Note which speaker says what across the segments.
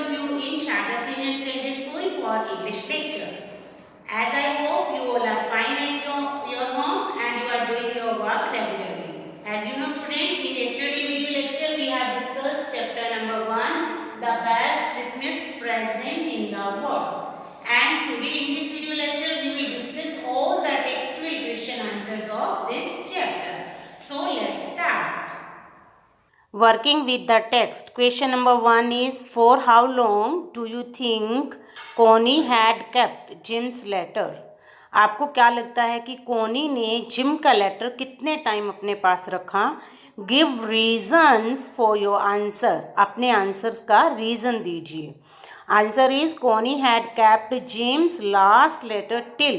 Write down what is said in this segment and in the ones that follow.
Speaker 1: welcomes you in Sharda Senior Secondary School for English lecture. As I hope you all are fine at your home and you are doing your work regularly. As you know students, in yesterday's video lecture we have discussed chapter number 1, the best Christmas present in the world. And today in this video lecture we will discuss all the textual question answers of this chapter. So let's start. Working with the text. Question number 1 is, for how long do you think Connie had kept Jim's letter? आपको क्या लगता है कि कोनी ने gym का letter कितने time अपने पास रखा? Give reasons for your answer. अपने आंसर्स का रीज़न दीजिए. Answer is Connie had kept Jim's last letter till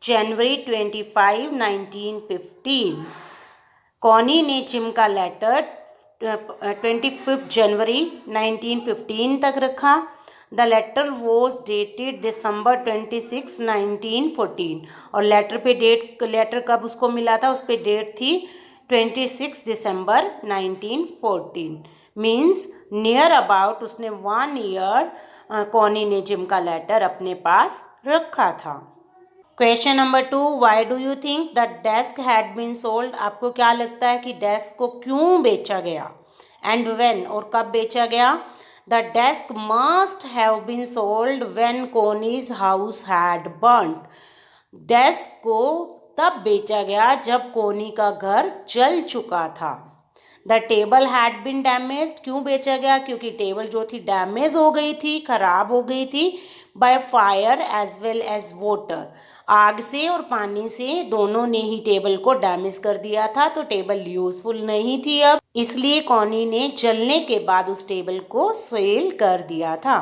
Speaker 1: January 25, 1915. कोनी ने जिम का लेटर 25 जनवरी 1915 तक रखा. द लेटर वॉज डेटेड दिसंबर 26, 1914. और लेटर कब उसको मिला था, उस पर डेट थी 26 दिसंबर 1914. मीन्स नियर अबाउट उसने 1 ईयर कोनी ने जिम का लेटर अपने पास रखा था. Question number 2, why do you think the desk had been sold? आपको क्या लगता है कि डेस्क को क्यों बेचा गया? एंड व्हेन, और कब बेचा गया? The desk must have been sold when Connie's house had burned. Desk को तब बेचा गया जब कोनी का घर जल चुका था. The table had been damaged. क्यों बेचा गया? क्योंकि टेबल जो थी डैमेज हो गई थी, खराब हो गई थी. By fire as well as water. आग से और पानी से दोनों ने ही टेबल को डैमेज कर दिया था, तो टेबल यूजफुल नहीं थी अब, इसलिए कोनी ने जलने के बाद उस टेबल को सेल कर दिया था.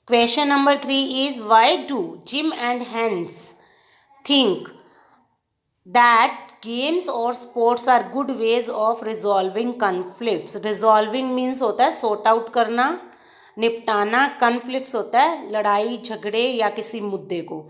Speaker 1: Question number 3 is, why do Jim and Hans think that games और sports are good ways of resolving conflicts? Resolving means होता है सॉर्ट आउट करना, निपटाना. कन्फ्लिक्ट्स होता है लड़ाई झगड़े या किसी मुद्दे को.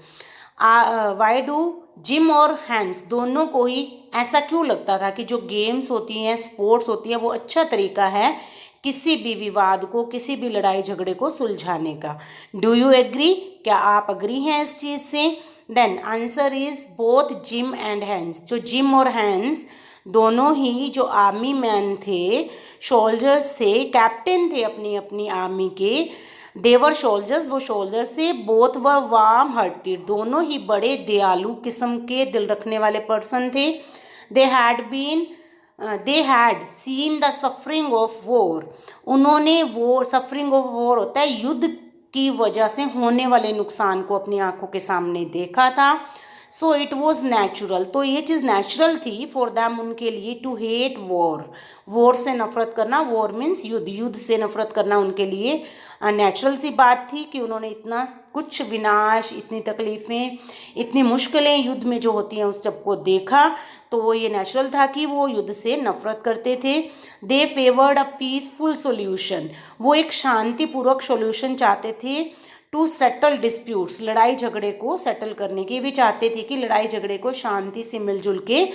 Speaker 1: वाई डू जिम और हैंस दोनों को ही ऐसा क्यों लगता था कि जो गेम्स होती हैं, स्पोर्ट्स होती हैं, वो अच्छा तरीका है किसी भी विवाद को, किसी भी लड़ाई झगड़े को सुलझाने का? Do you agree? क्या आप अग्री हैं इस चीज़ से? Then answer is both Jim and Hans. जो जिम और हैंस दोनों ही जो आर्मी मैन थे, सोल्जर्स थे, कैप्टन थे अपनी अपनी आर्मी के, देवर सोल्जर्स, वो सोल्जर्स से. बोथ वर वार्म हार्टेड, दोनों ही बड़े दयालु किस्म के दिल रखने वाले पर्सन थे. They had seen the suffering of war. उन्होंने वो सफरिंग ऑफ वॉर होता है युद्ध की वजह से होने वाले नुकसान को अपनी आंखों के सामने देखा था. सो इट वॉज नेचुरल, तो ये चीज़ नेचुरल थी फॉर दैम, उनके लिए, टू हेट वॉर. वॉर से नफरत करना, वॉर मीन्स युद्ध, युद्ध से नफरत करना उनके लिए नेचुरल सी बात थी कि उन्होंने इतना कुछ विनाश, इतनी तकलीफ़ें, इतनी मुश्किलें युद्ध में जो होती हैं उस सबको देखा, तो वो ये नेचुरल था कि वो युद्ध से नफरत करते थे. दे फेवर्ड अ पीसफुल सोल्यूशन. वो एक शांतिपूर्वक सोल्यूशन चाहते थे. टू सेटल डिस्प्यूट्स, लड़ाई झगड़े को सेटल करने की भी चाहते थे कि लड़ाई झगड़े को शांति से मिलजुल के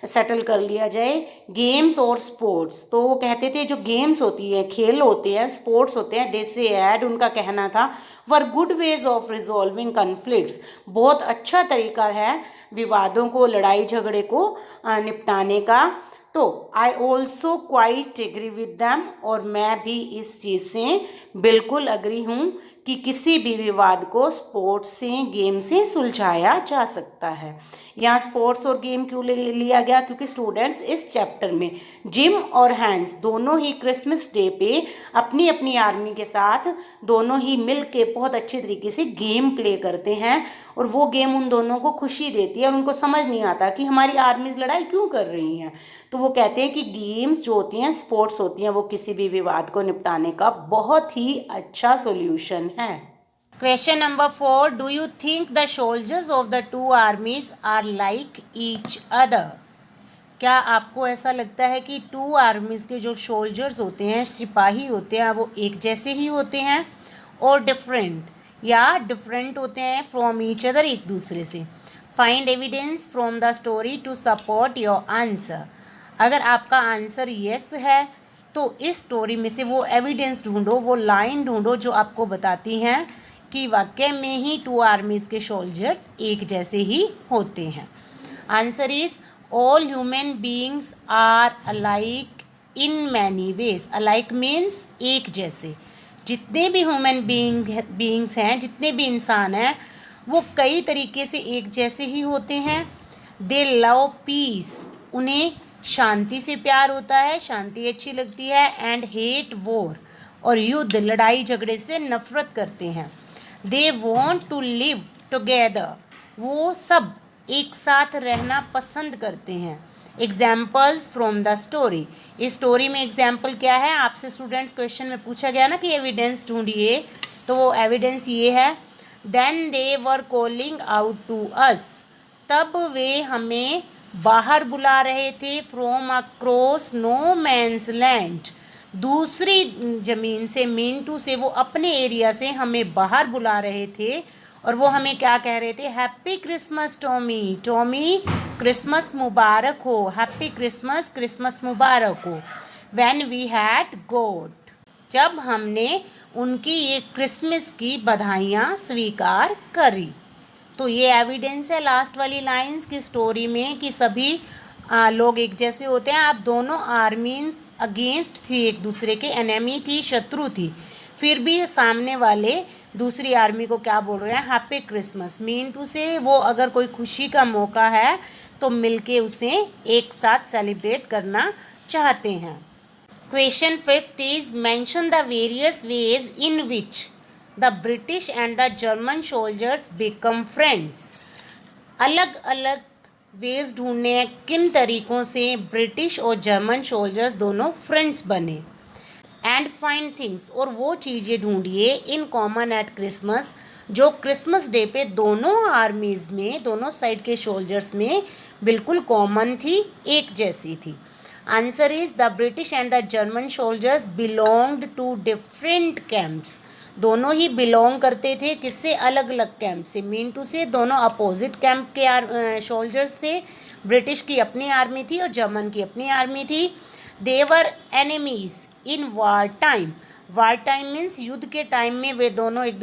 Speaker 1: सेटल कर लिया जाए. गेम्स और स्पोर्ट्स, तो वो कहते थे जो गेम्स होती है, खेल होते हैं, स्पोर्ट्स होते हैं, दे से ऐड, उनका कहना था, were good ways of resolving conflicts, बहुत अच्छा तरीका है विवादों को, लड़ाई झगड़े को निपटाने का. तो I also quite agree with them, और मैं भी इस चीज़ से बिल्कुल अग्री हूँ कि किसी भी विवाद को स्पोर्ट्स से, गेम से सुलझाया जा सकता है. यहाँ स्पोर्ट्स और गेम क्यों लिया गया? क्योंकि स्टूडेंट्स इस चैप्टर में जिम और हैंस दोनों ही क्रिसमस डे पे अपनी अपनी आर्मी के साथ दोनों ही मिल के बहुत अच्छे तरीके से गेम प्ले करते हैं, और वो गेम उन दोनों को खुशी देती है, और उनको समझ नहीं आता कि हमारी आर्मीज लड़ाई क्यों कर रही हैं. तो वो कहते हैं कि गेम्स जो होती हैं, स्पोर्ट्स होती हैं, वो किसी भी विवाद को निपटाने का बहुत ही अच्छा सोल्यूशन है. Question number 4, do you think the soldiers of the two armies are like each other? क्या आपको ऐसा लगता है कि टू आर्मीज के जो सोल्जर्स होते हैं, सिपाही होते हैं, वो एक जैसे ही होते हैं और डिफरेंट, या डिफरेंट होते हैं फ्रॉम ईच अदर, एक दूसरे से? Find evidence from the story to support your answer. अगर आपका आंसर येस है
Speaker 2: तो इस स्टोरी में से वो एविडेंस ढूंढो, वो लाइन ढूंढो जो आपको बताती हैं कि वाकई में ही टू आर्मीज़ के सोल्जर्स एक जैसे ही होते हैं। Answer is all human beings are alike in many ways. Alike means एक जैसे। जितने भी ह्यूमन बीइंग्स हैं, जितने भी इंसान हैं, वो कई तरीके से एक जैसे ही होते हैं। दे लव पीस, उन्हें शांति से प्यार होता है, शांति अच्छी लगती है। एंड हेट वॉर, और युद्ध लड़ाई झगड़े से नफरत करते हैं। They want to live together, वो सब एक साथ रहना पसंद करते हैं। एग्जाम्पल्स फ्रॉम द स्टोरी, इस स्टोरी में एग्जाम्पल क्या है? आपसे स्टूडेंट्स क्वेश्चन में पूछा गया ना कि एविडेंस ढूंढिए, तो वो एविडेंस ये है। Then they were calling out to us, तब वे हमें बाहर बुला रहे थे। From across no man's land, दूसरी ज़मीन से, मीन टू से, वो अपने एरिया से हमें बाहर बुला रहे थे। और वो हमें क्या कह रहे थे? Happy Christmas Tommy, Tommy Christmas मुबारक हो, हैप्पी क्रिसमस, क्रिसमस मुबारक हो। व्हेन वी हैड गॉट, जब हमने उनकी ये क्रिसमस की बधाइयाँ स्वीकार करी। तो ये एविडेंस है लास्ट वाली लाइंस की स्टोरी में कि सभी लोग एक जैसे होते हैं। आप दोनों आर्मी अगेंस्ट थी, एक दूसरे के एनेमी थी, शत्रु थी, फिर भी सामने वाले दूसरी आर्मी को क्या बोल रहे हैं? Happy Christmas. मीन टू से वो अगर कोई खुशी का मौका है तो मिलके उसे एक साथ सेलिब्रेट करना चाहते हैं। Question 5 is mention the various ways in which the British and the German soldiers become friends. अलग अलग वेज ढूंढने हैं किन तरीक़ों से ब्रिटिश और जर्मन सोल्जर्स दोनों फ्रेंड्स बने। एंड फाइंड थिंग्स, और वो चीज़ें ढूंढिए इन कॉमन एट क्रिसमस, जो क्रिसमस डे पे दोनों आर्मीज़ में, दोनों साइड के सोल्जर्स में बिल्कुल कॉमन थी, एक जैसी थी। Answer is the British and the German soldiers belonged to different camps, दोनों ही बिलोंग करते थे किससे? अलग अलग कैंप से। मीन टू से दोनों अपोजिट कैंप के सोल्जर्स थे। ब्रिटिश की अपनी आर्मी थी और जर्मन की अपनी आर्मी थी। They were enemies in war time, war time means युद्ध के टाइम में वे दोनों एक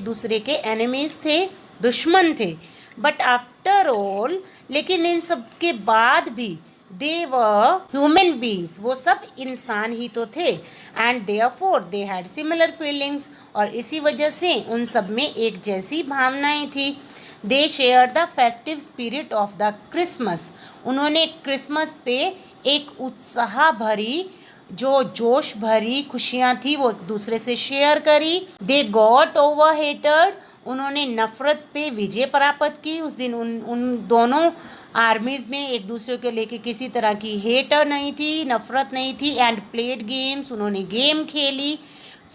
Speaker 2: दूसरे के एनिमीज थे, दुश्मन थे। बट आफ्टर ऑल, लेकिन इन सब के बाद भी, दे वर ह्यूमन बींग्स, वो सब इंसान ही तो थे। And therefore they had similar feelings, और इसी वजह से उन सब में एक जैसी भावनाएं थी। They share the festive spirit of the Christmas, उन्होंने क्रिसमस पे एक उत्साह भरी, जो जोश भरी खुशियाँ थी वो एक दूसरे से शेयर करी। दे गॉट ओवर हेटेड, उन्होंने नफ़रत पे विजय प्राप्त की। उस दिन उन दोनों आर्मीज़ में एक दूसरे को लेके किसी तरह की हेटर नहीं थी, नफ़रत नहीं थी। एंड प्लेड गेम्स, उन्होंने गेम खेली।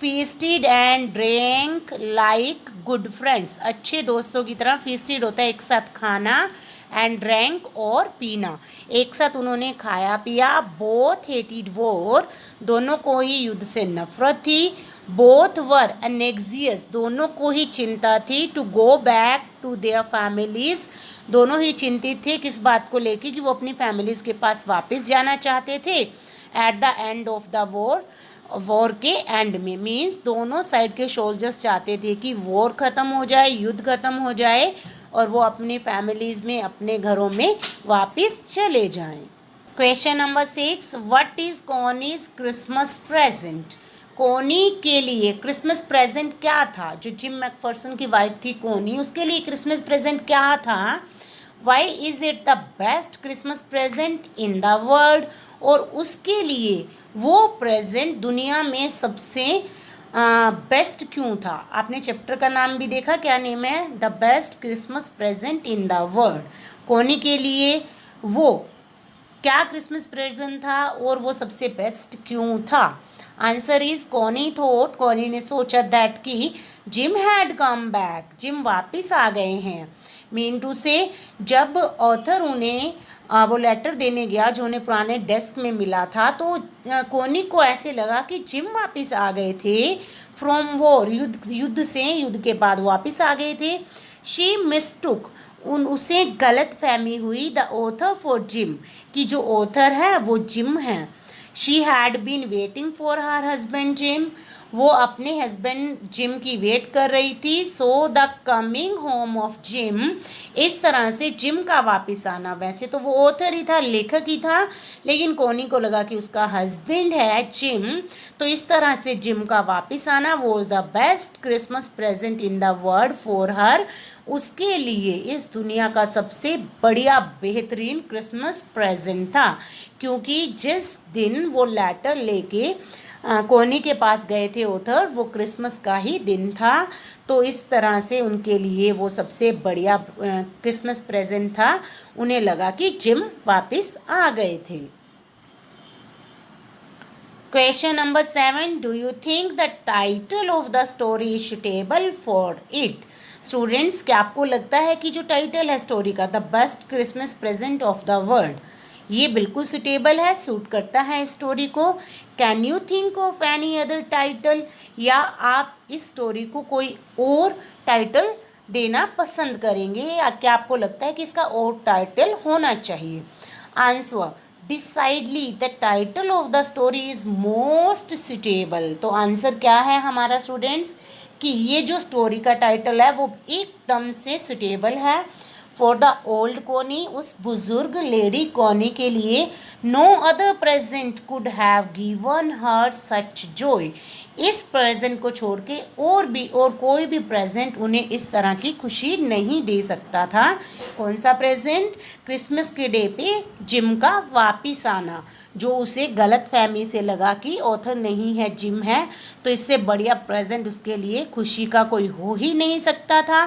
Speaker 2: Feasted and drank like good friends, अच्छे दोस्तों की तरह। फीस्टेड होता है एक साथ खाना, एंड ड्रैंक और पीना, एक साथ उन्होंने खाया पिया। बोथ हेटेड वॉर, दोनों को ही युद्ध से नफरत थी। बोथ वर एनेक्सियस, दोनों को ही चिंता थी। To go back to their families, दोनों ही चिंतित थे किस बात को लेकर कि वो अपनी फैमिलीज के पास वापस जाना चाहते थे। At the end of the war, war के एंड में, मीन्स दोनों साइड के सोल्जर्स चाहते थे कि वॉर ख़त्म हो जाए, युद्ध ख़त्म हो जाए और वो अपनी फैमिलीज़ में, अपने घरों में वापस चले जाएं। Question number 6, what is Connie's Christmas present. Connie के लिए क्रिसमस प्रेजेंट क्या था? जो जिम मैकफर्सन की वाइफ थी कोनी, उसके लिए क्रिसमस प्रेजेंट क्या था? Why is it the best Christmas present in the world, और उसके लिए वो प्रेजेंट दुनिया में सबसे बेस्ट क्यों था? आपने चैप्टर का नाम भी देखा, क्या नेम है? The best Christmas present in the world. कोनी के लिए वो क्या क्रिसमस प्रेजेंट था और वो सबसे बेस्ट क्यों था? आंसर इज कोनी थॉट, कोनी ने सोचा दैट कि gym had come back, gym वापस आ गए हैं। मीन टू से जब ऑथर उन्हें वो लेटर देने गया जो उन्हें पुराने डेस्क में मिला था, तो कोनी को ऐसे लगा कि जिम वापस आ गए थे फ्रॉम वॉर, युद्ध से, युद्ध के बाद वापस आ गए थे। शी मिस्टुक, उसे गलत फहमी हुई द ऑथर फॉर जिम, कि जो ऑथर है वो जिम है। She had been waiting for her husband Jim, वो अपने हस्बैंड जिम की वेट कर रही थी। So the coming home of Jim, इस तरह से जिम का वापस आना, वैसे तो वो ऑथर ही था, लेखक ही था, लेकिन कोनी को लगा कि उसका हस्बैंड है जिम, तो इस तरह से जिम का वापस आना was the best Christmas present in the world for her, उसके लिए इस दुनिया का सबसे बढ़िया बेहतरीन क्रिसमस प्रेजेंट था। क्योंकि जिस दिन वो लेटर लेके कोनी के पास गए थे ऑथर, वो क्रिसमस का ही दिन था, तो इस तरह से उनके लिए वो सबसे बढ़िया क्रिसमस प्रेजेंट था। उन्हें लगा कि जिम वापस आ गए थे। Question number 7, do you think the title of the story is suitable for it? Students, क्या आपको लगता है कि जो टाइटल है स्टोरी का, the best Christmas present of the world, ये बिल्कुल सुटेबल है, सूट करता है स्टोरी को? Can you think of any other title, या आप इस स्टोरी को कोई और टाइटल देना पसंद करेंगे, या क्या आपको लगता है कि इसका और टाइटल होना चाहिए? Answer, decidedly the title of the story is most suitable. तो आंसर क्या है हमारा स्टूडेंट्स, कि ये जो स्टोरी का टाइटल है वो एकदम से सुटेबल है फॉर द ओल्ड कोनी, उस बुजुर्ग लेडी कोनी के लिए। No other present could have given her such joy, इस प्रेजेंट को छोड़ के और कोई भी प्रेजेंट उन्हें इस तरह की खुशी नहीं दे सकता था। कौन सा प्रेजेंट? क्रिसमस के डे पे जिम का वापिस आना, जो उसे गलत फहमी से लगा कि ऑथर नहीं है, जिम है, तो इससे बढ़िया प्रेजेंट उसके लिए खुशी का कोई हो ही नहीं सकता था।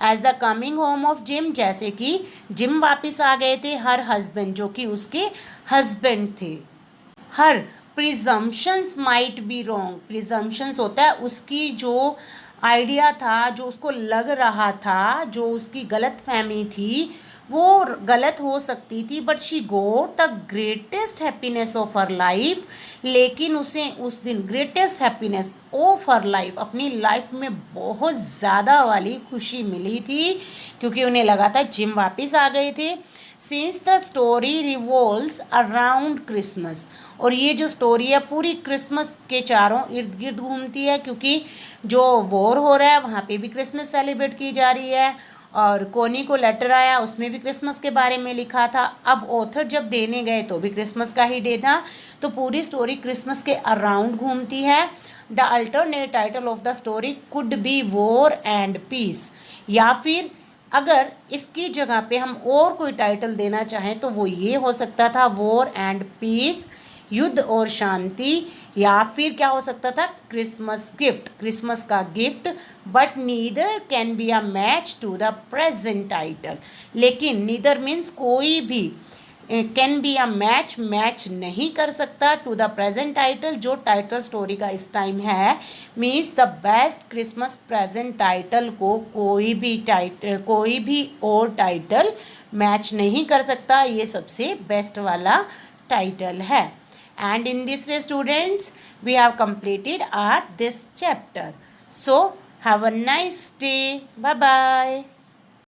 Speaker 2: As the coming home of Jim, जैसे कि जिम वापस आ गए थे हर हस्बैंड, जो कि उसके हस्बैंड थे। हर presumptions might be wrong, presumptions होता है उसकी जो आइडिया था, जो उसको लग रहा था, जो उसकी गलत फहमी थी, वो गलत हो सकती थी, but she goat the greatest happiness of her life, लेकिन उसे उस दिन greatest happiness of her life, अपनी लाइफ में बहुत ज़्यादा वाली खुशी मिली थी, क्योंकि उन्हें लगा था जिम वापस आ गए थे। Since the story revolves around Christmas, और ये जो स्टोरी है पूरी क्रिसमस के चारों इर्द गिर्द घूमती है, क्योंकि जो वॉर हो रहा है वहाँ पे भी क्रिसमस सेलिब्रेट की जा रही है, और कोनी को लेटर आया उसमें भी क्रिसमस के बारे में लिखा था। अब ऑथर जब देने गए तो भी क्रिसमस का ही डे था, तो पूरी स्टोरी क्रिसमस के अराउंड घूमती है। The alternate title of the story could be war and peace, या फिर अगर इसकी जगह पे हम और कोई टाइटल देना चाहें तो वो ये हो सकता था, वॉर एंड पीस, युद्ध और शांति, या फिर क्या हो सकता था, क्रिसमस गिफ्ट, क्रिसमस का gift. But neither can be a match to the present title, लेकिन नीदर मीन्स कोई भी, can be a match, match नहीं कर सकता टू द प्रेजेंट टाइटल, जो टाइटल स्टोरी का इस टाइम है, means the best Christmas present title को कोई भी और टाइटल मैच नहीं कर सकता, ये सबसे बेस्ट वाला टाइटल है। And in this way students, we have completed our this chapter. So have a nice day. Bye bye.